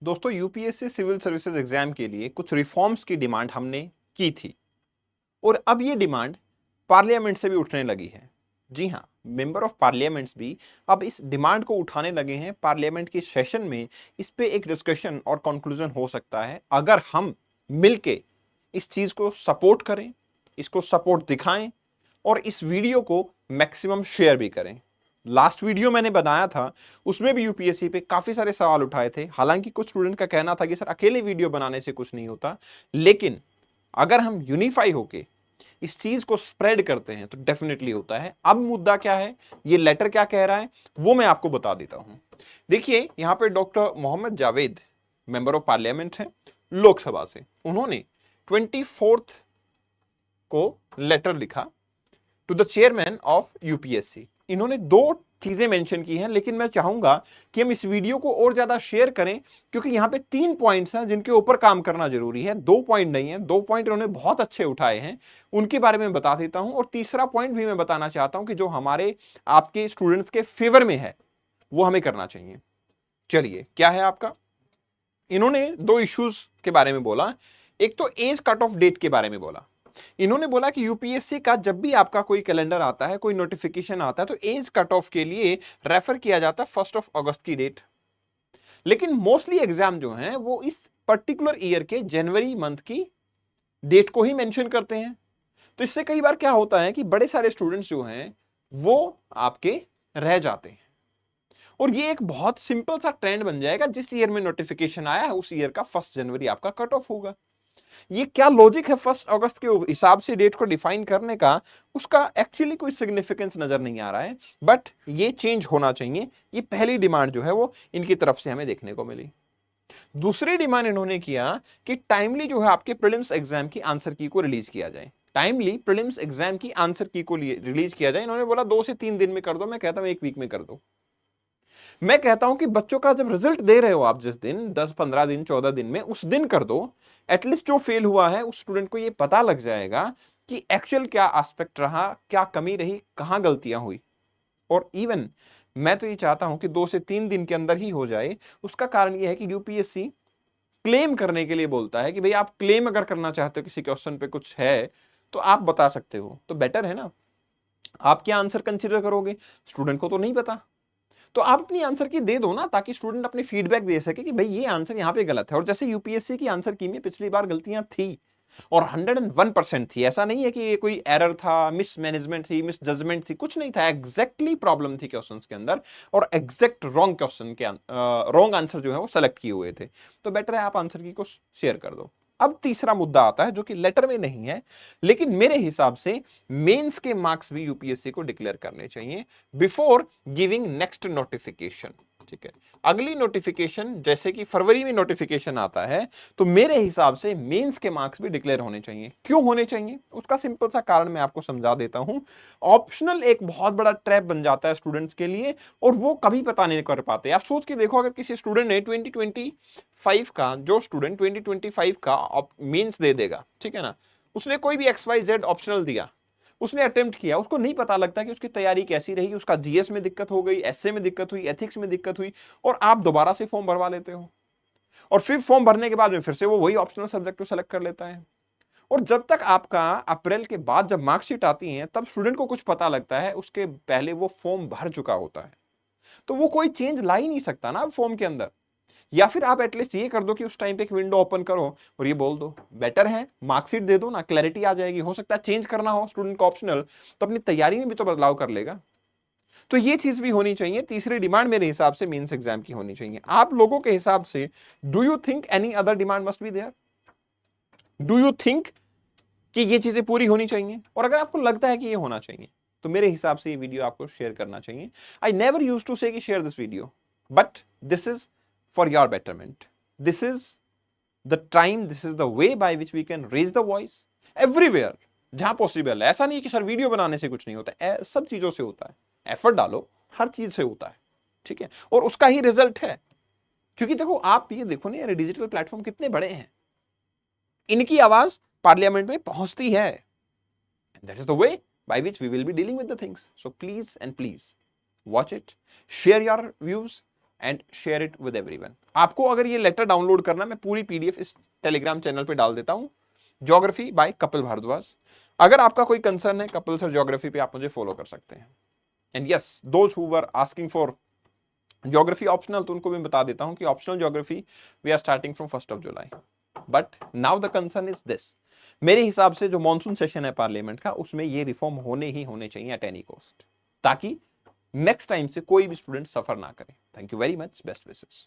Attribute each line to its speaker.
Speaker 1: दोस्तों, UPSC civil services exam के लिए कुछ रिफॉर्म्स की डिमांड हमने की थी और अब ये डिमांड पार्लियामेंट से भी उठने लगी है। जी हाँ, मेंबर ऑफ पार्लियामेंट्स भी अब इस डिमांड को उठाने लगे हैं। पार्लियामेंट के सेशन में इस पे एक डिस्कशन और कंक्लूजन हो सकता है अगर हम मिलके इस चीज को सपोर्ट करें, इसको सपोर्ट दिखाएं और इस वीडियो को मैक्सिमम शेयर भी करें। लास्ट वीडियो मैंने बनाया था, उसमें भी यूपीएससी पे काफी सारे सवाल उठाए थे। हालांकि कुछ स्टूडेंट का कहना था कि सर अकेले वीडियो बनाने से कुछ नहीं होता, लेकिन अगर हम यूनिफाई होके इस चीज को स्प्रेड करते हैं तो डेफिनेटली होता है। अब मुद्दा क्या है, ये लेटर क्या कह रहा है, वो मैं आपको बता देता हूं। देखिए, यहां पे doctor Mohammad Javed member of parliament हैं लोकसभा से। उन्होंने 24 को लेटर लिखा to the chairman of UPSC. इन्होंने दो चीजें मेंशन की हैं, लेकिन मैं चाहूंगा कि हम इस वीडियो को और ज्यादा शेयर करें, क्योंकि यहां पे 3 पॉइंट्स हैं जिनके ऊपर काम करना जरूरी है। 2 पॉइंट नहीं है, 2 पॉइंट इन्होंने बहुत अच्छे उठाए हैं, उनके बारे में बता देता हूं। और तीसरा पॉइंट भी मैं बताना चाहता हूं कि जो हमारे आपके स्टूडेंट्स के फेवर में है वो हमें करना चाहिए। चलिए, क्या है आपका, इन्होंने 2 इश्यूज के बारे में बोला। एक तो एज कट ऑफ डेट के बारे में बोला। इन्होंने बोला कि यूपीएससी का जब भी आपका कोई कैलेंडर आता है, कोई नोटिफिकेशन आता है, तो एज कट ऑफ के लिए रेफर किया जाता है 1 अगस्त की डेट। लेकिन मोस्टली एग्जाम जो हैं वो इस पर्टिकुलर ईयर के जनवरी मंथ की डेट को ही मेंशन करते हैं। तो इससे कई बार क्या होता है कि बड़े सारे स्टूडेंट्स जो हैं वो आपके रह जाते हैं और ये एक बहुत सिंपल सा ट्रेंड बन जाएगा। जिस ईयर में नोटिफिकेशन आया है उस ईयर का 1 जनवरी आपका कट ऑफ होगा। ये क्या लॉजिक है 1 अगस्त के हिसाब से डेट को डिफाइन करने का, उसका एक्चुअली कोई सिग्निफिकेंस नजर नहीं आ रहा है, बट ये चेंज होना चाहिए। ये पहली डिमांड जो है वो इनकी तरफ से हमें देखने को मिली। दूसरी डिमांड इन्होंने किया कि टाइमली जो है आपके प्रीलिम्स एग्जाम की आंसर की को रिलीज किया जाए। टाइमली प्रीलिम्स एग्जाम की आंसर की को रिलीज किया जाए। इन्होंने बोला 2 से 3 दिन में कर दो, मैं कहता हूं 1 वीक में कर दो। मैं कहता हूं कि बच्चों का जब रिजल्ट दे रहे हो आप, जिस दिन 10-15 दिन 14 दिन में, उस दिन कर दो। एटलीस्ट जो फेल हुआ है उस स्टूडेंट को ये पता लग जाएगा कि एक्चुअल क्या एस्पेक्ट रहा, क्या कमी रही, कहां गलतियां हुई। और इवन मैं तो ये चाहता हूं कि 2 से 3 दिन के अंदर ही हो जाए। उसका कारण यह है कि यूपीएससी क्लेम करने के लिए बोलता है कि भाई आप क्लेम अगर करना चाहते हो किसी क्वेश्चन पे कुछ है तो आप बता सकते हो, तो बेटर है ना। आप क्या आंसर कंसिडर करोगे, स्टूडेंट को तो नहीं पता, तो आप अपनी आंसर की दे दो ना, ताकि स्टूडेंट अपनी फीडबैक दे सके कि भाई ये आंसर यहां पे गलत है। और जैसे यूपीएससी की आंसर की में पिछली बार गलतियां थी और 101% थी, ऐसा नहीं है कि ये कोई एरर था, मिस मैनेजमेंट थी, मिस जजमेंट थी, कुछ नहीं था। एग्जैक्टली प्रॉब्लम थी क्वेश्चंस के अंदर और एग्जैक्ट रॉन्ग क्वेश्चन के रॉन्ग आंसर जो है वो सेलेक्ट किए हुए थे। तो बेटर है आप आंसर की को शेयर कर दो। अब तीसरा मुद्दा आता है जो कि लेटर में नहीं है, लेकिन मेरे हिसाब से मेंस के मार्क्स भी यूपीएससी को डिक्लेयर करने चाहिए बिफोर गिविंग नेक्स्ट नोटिफिकेशन। ठीक है, अगली नोटिफिकेशन जैसे कि फरवरी में नोटिफिकेशन आता है, तो मेरे हिसाब से मेंस के मार्क्स भी डिक्लेयर होने चाहिए। क्यों होने चाहिए, उसका सिंपल सा कारण मैं आपको समझा देता हूं। ऑप्शनल एक बहुत बड़ा ट्रैप बन जाता है स्टूडेंट्स के लिए और वो कभी पता नहीं कर पाते। आप सोच के देखो, अगर किसी स्टूडेंट ने 2025 का, जो स्टूडेंट 2025 का मेंस दे देगा, ठीक है ना, उसने कोई भी XYZ ऑप्शनल दिया, उसने अटेम्प्ट किया, उसको नहीं पता लगता कि उसकी तैयारी कैसी रही, उसका जीएस में दिक्कत हो गई, एसए में दिक्कत हुई, एथिक्स में दिक्कत हुई, और आप दोबारा से फॉर्म भरवा लेते हो और फिर फॉर्म भरने के बाद में फिर से वो वही ऑप्शनल सब्जेक्ट को सेलेक्ट कर लेता है। और जब तक आपका अप्रैल के बाद जब मार्कशीट आती है तब स्टूडेंट को कुछ पता लगता है, उसके पहले वो फॉर्म भर चुका होता है। तो वो कोई चेंज ला ही नहीं सकता ना फॉर्म के अंदर। या फिर आप एटलीस्ट ये कर दो कि उस टाइम पे एक विंडो ओपन करो और ये बोल दो, बेटर है मार्कशीट दे दो ना, क्लैरिटी आ जाएगी। हो सकता है चेंज करना हो स्टूडेंट को ऑप्शनल, तो अपनी तैयारी में भी तो बदलाव कर लेगा। तो ये चीज भी होनी चाहिए। तीसरी डिमांड मेरे हिसाब से मेंस एग्जाम की होनी चाहिए। आप लोगों के हिसाब से do you think any other demand must be there? Do you think कि ये चीजें पूरी होनी चाहिए? और अगर आपको लगता है कि ये होना चाहिए तो मेरे हिसाब से ये वीडियो आपको शेयर करना चाहिए। I never use to say कि share this video, but this is for your betterment. This is the time, this is the way by which we can raise the voice everywhere जहां possible है। ऐसा नहीं कि sir video बनाने से कुछ नहीं होता है, सब चीजों से होता है। एफर्ट डालो, हर चीज से होता है, ठीक है, और उसका ही रिजल्ट है। क्योंकि देखो, आप ये देखो ना यार, डिजिटल प्लेटफॉर्म कितने बड़े हैं, इनकी आवाज पार्लियामेंट में पहुंचती है। That is the way by which we will be dealing with the things. So please and please watch it, share your views, and share it with everyone. आपको अगर ये लेटर डाउनलोड करना, मैं पूरी पीडीएफ इस टेलीग्राम चैनल पे डाल देता हूं, ज्योग्राफी बाय कपिल भारद्वाज। अगर आपका कोई कंसर्न है कपिल सर ज्योग्राफी पे, आप मुझे फॉलो कर सकते हैं। And yes, those who were asking for geography optional, तो उनको मैं बता देता हूं कि optional geography we are starting from 1 July. But now the concern is this, मेरे हिसाब से जो मॉनसून सेशन है पार्लियामेंट का, उसमें ये रिफॉर्म होने ही होने चाहिए एट एनी कॉस्ट, ताकि नेक्स्ट टाइम से कोई भी स्टूडेंट सफर ना करे। Thank you very much, best wishes.